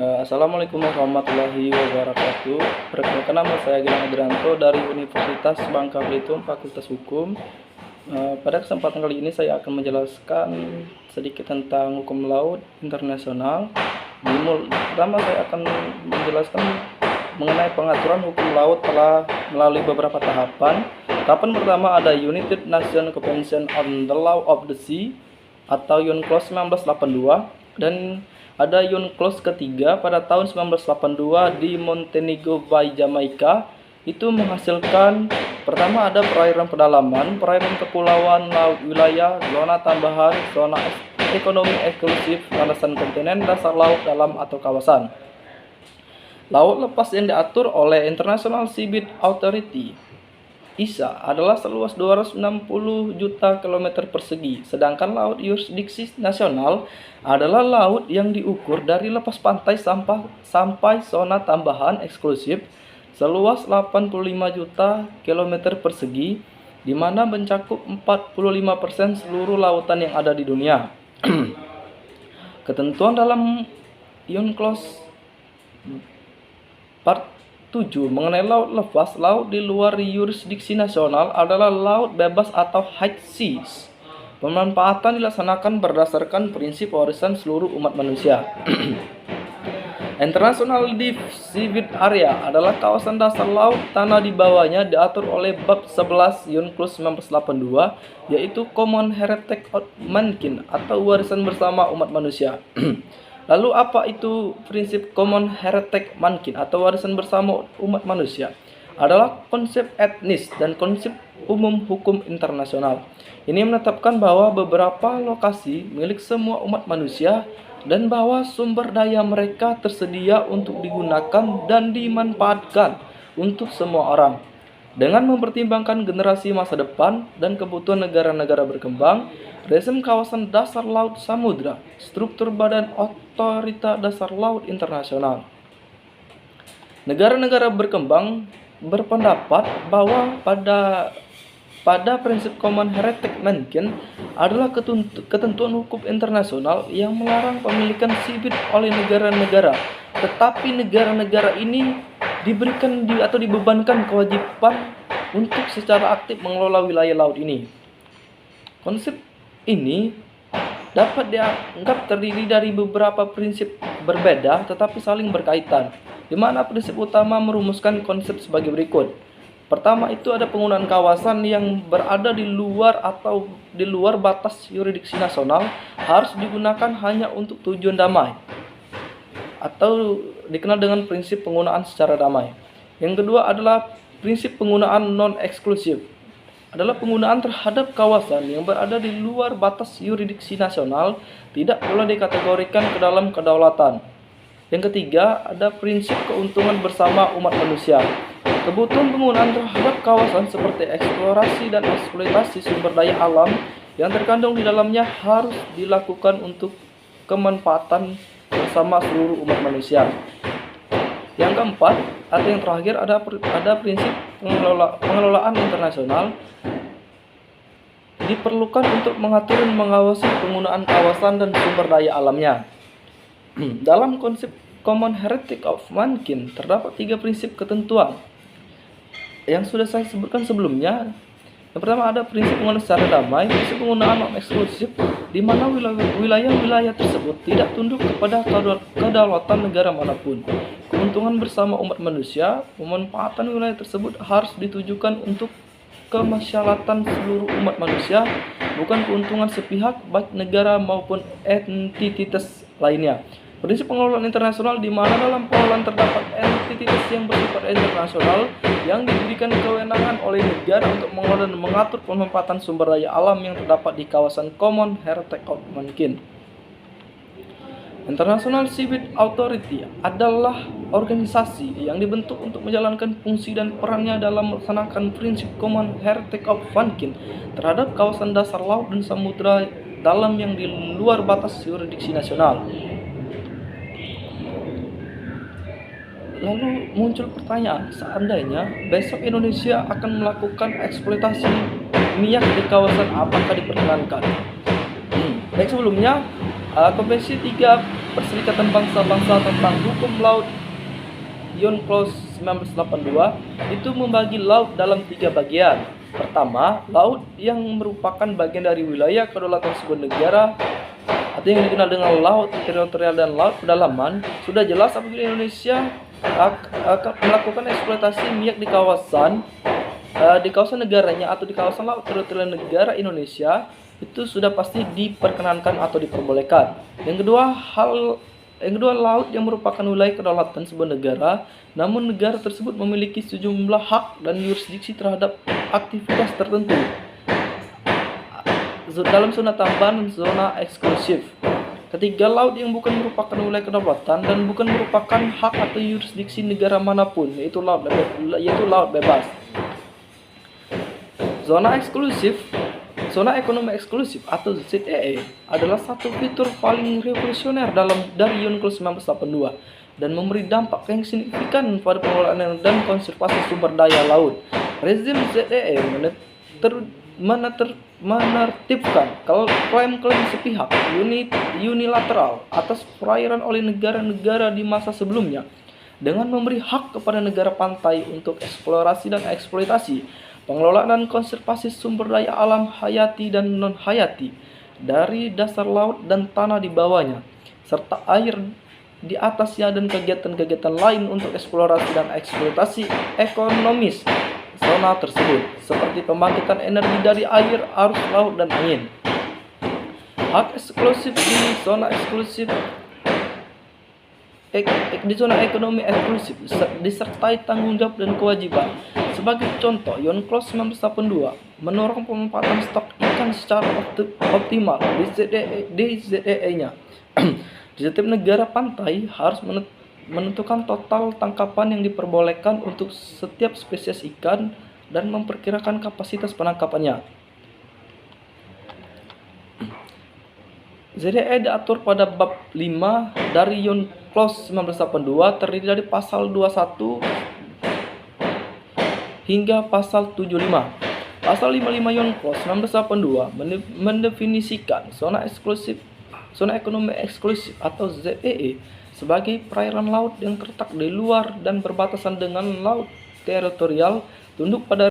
Assalamualaikum warahmatullahi wabarakatuh. Perkenalkan, nama saya Gilang Adrianto dari Universitas Bangka Belitung, Fakultas Hukum. Pada kesempatan kali ini saya akan menjelaskan sedikit tentang hukum laut internasional. Pertama saya akan menjelaskan mengenai pengaturan hukum laut telah melalui beberapa tahapan. Tahapan pertama ada United Nations Convention on the Law of the Sea atau UNCLOS 1982, dan ada UNCLOS ketiga pada tahun 1982 di Montego Bay, Jamaika. Itu menghasilkan pertama ada perairan pedalaman, perairan kepulauan, laut wilayah, zona tambahan, zona ekonomi eksklusif, landasan kontinen, dasar laut dalam atau kawasan. Laut lepas yang diatur oleh International Seabed Authority (ISA) adalah seluas 260 juta kilometer persegi, sedangkan laut yurisdiksi nasional adalah laut yang diukur dari lepas pantai sampai zona tambahan eksklusif seluas 85 juta kilometer persegi, di mana mencakup 45% seluruh lautan yang ada di dunia. Ketentuan dalam UNCLOS Part 7 mengenai laut lepas, laut di luar yurisdiksi nasional adalah laut bebas atau high seas. Pemanfaatan dilaksanakan berdasarkan prinsip warisan seluruh umat manusia. International Deep Seabed Area adalah kawasan dasar laut, tanah di bawahnya diatur oleh bab 11 UNCLOS 1982, yaitu Common Heritage of Mankind atau warisan bersama umat manusia. Lalu apa itu prinsip Common Heritage Mankind atau warisan bersama umat manusia? Adalah konsep etnis dan konsep umum hukum internasional. Ini menetapkan bahwa beberapa lokasi milik semua umat manusia dan bahwa sumber daya mereka tersedia untuk digunakan dan dimanfaatkan untuk semua orang. Dengan mempertimbangkan generasi masa depan dan kebutuhan negara-negara berkembang, rezim kawasan dasar laut samudra, struktur Badan Otorita Dasar Laut Internasional. Negara-negara berkembang berpendapat bahwa pada prinsip Common Heritage Mankind adalah ketentuan hukum internasional yang melarang pemilikan seabed oleh negara-negara, tetapi negara-negara ini diberikan atau dibebankan kewajiban untuk secara aktif mengelola wilayah laut ini. Konsep ini dapat dianggap terdiri dari beberapa prinsip berbeda tetapi saling berkaitan, di mana prinsip utama merumuskan konsep sebagai berikut. Pertama itu ada penggunaan kawasan yang berada di luar atau di luar batas yurisdiksi nasional harus digunakan hanya untuk tujuan damai, atau dikenal dengan prinsip penggunaan secara damai. Yang kedua adalah prinsip penggunaan non-eksklusif, adalah penggunaan terhadap kawasan yang berada di luar batas yurisdiksi nasional tidak boleh dikategorikan ke dalam kedaulatan. Yang ketiga ada prinsip keuntungan bersama umat manusia. Kebutuhan penggunaan terhadap kawasan seperti eksplorasi dan eksploitasi sumber daya alam yang terkandung di dalamnya harus dilakukan untuk kemanfaatan bersama seluruh umat manusia. Yang keempat atau yang terakhir ada prinsip pengelolaan internasional, diperlukan untuk mengatur dan mengawasi penggunaan kawasan dan sumber daya alamnya. Dalam konsep Common Heritage of Mankind terdapat 3 prinsip ketentuan yang sudah saya sebutkan sebelumnya. Yang pertama ada prinsip penggunaan secara damai, prinsip penggunaan non-eksklusif, di mana wilayah-wilayah tersebut tidak tunduk kepada kedaulatan negara manapun. Keuntungan bersama umat manusia, pemanfaatan wilayah tersebut harus ditujukan untuk kemaslahatan seluruh umat manusia, bukan keuntungan sepihak baik negara maupun entitas lainnya. Prinsip pengelolaan internasional, di mana dalam pengelolaan terdapat entitas yang bersifat internasional yang diberikan kewenangan oleh negara untuk mengelola dan mengatur pemanfaatan sumber daya alam yang terdapat di kawasan Common Heritage of Mankind. International Seabed Authority adalah organisasi yang dibentuk untuk menjalankan fungsi dan perannya dalam melaksanakan prinsip Common Heritage of Mankind terhadap kawasan dasar laut dan samudra dalam yang di luar batas yurisdiksi nasional. Lalu muncul pertanyaan, seandainya besok Indonesia akan melakukan eksploitasi minyak di kawasan, apakah diperkenankan? Baik, sebelumnya Konvensi 3 Perserikatan Bangsa-Bangsa tentang Hukum Laut UNCLOS 1982 itu membagi laut dalam 3 bagian. Pertama, laut yang merupakan bagian dari wilayah kedaulatan sebuah negara atau yang dikenal dengan laut teritorial dan laut pedalaman. Sudah jelas apabila Indonesia akan melakukan eksploitasi minyak di kawasan negaranya atau di kawasan laut teritorial negara Indonesia, itu sudah pasti diperkenankan atau diperbolehkan. Yang kedua, laut yang merupakan wilayah kedaulatan sebuah negara, namun negara tersebut memiliki sejumlah hak dan yurisdiksi terhadap aktivitas tertentu dalam zona tambahan dan zona eksklusif. Ketiga, laut yang bukan merupakan wilayah kedaulatan dan bukan merupakan hak atau yurisdiksi negara manapun, yaitu laut bebas. Zona ekonomi eksklusif atau ZEE adalah satu fitur paling revolusioner dari UNCLOS 1982 dan memberi dampak yang signifikan pada pengelolaan dan konservasi sumber daya laut. Rezim ZEE menertibkan klaim-klaim sepihak unilateral atas perairan oleh negara-negara di masa sebelumnya dengan memberi hak kepada negara pantai untuk eksplorasi dan eksploitasi, pengelolaan dan konservasi sumber daya alam hayati dan non-hayati dari dasar laut dan tanah di bawahnya, serta air di atasnya dan kegiatan-kegiatan lain untuk eksplorasi dan eksploitasi ekonomis zona tersebut, seperti pembangkitan energi dari air, arus laut, dan angin. Hak eksklusif di zona ekonomi eksklusif disertai tanggung jawab dan kewajiban. Sebagai contoh, UNCLOS 1982 mendorong pemanfaatan stok ikan secara optimal di ZEE-nya. Di setiap negara pantai harus menentukan total tangkapan yang diperbolehkan untuk setiap spesies ikan dan memperkirakan kapasitas penangkapannya. ZEE diatur pada bab 5 dari UNCLOS 1982, terdiri dari pasal 21 hingga pasal 75. Pasal 55 UNCLOS 1982 mendefinisikan zona ekonomi eksklusif atau ZEE sebagai perairan laut yang terletak di luar dan berbatasan dengan laut teritorial, tunduk pada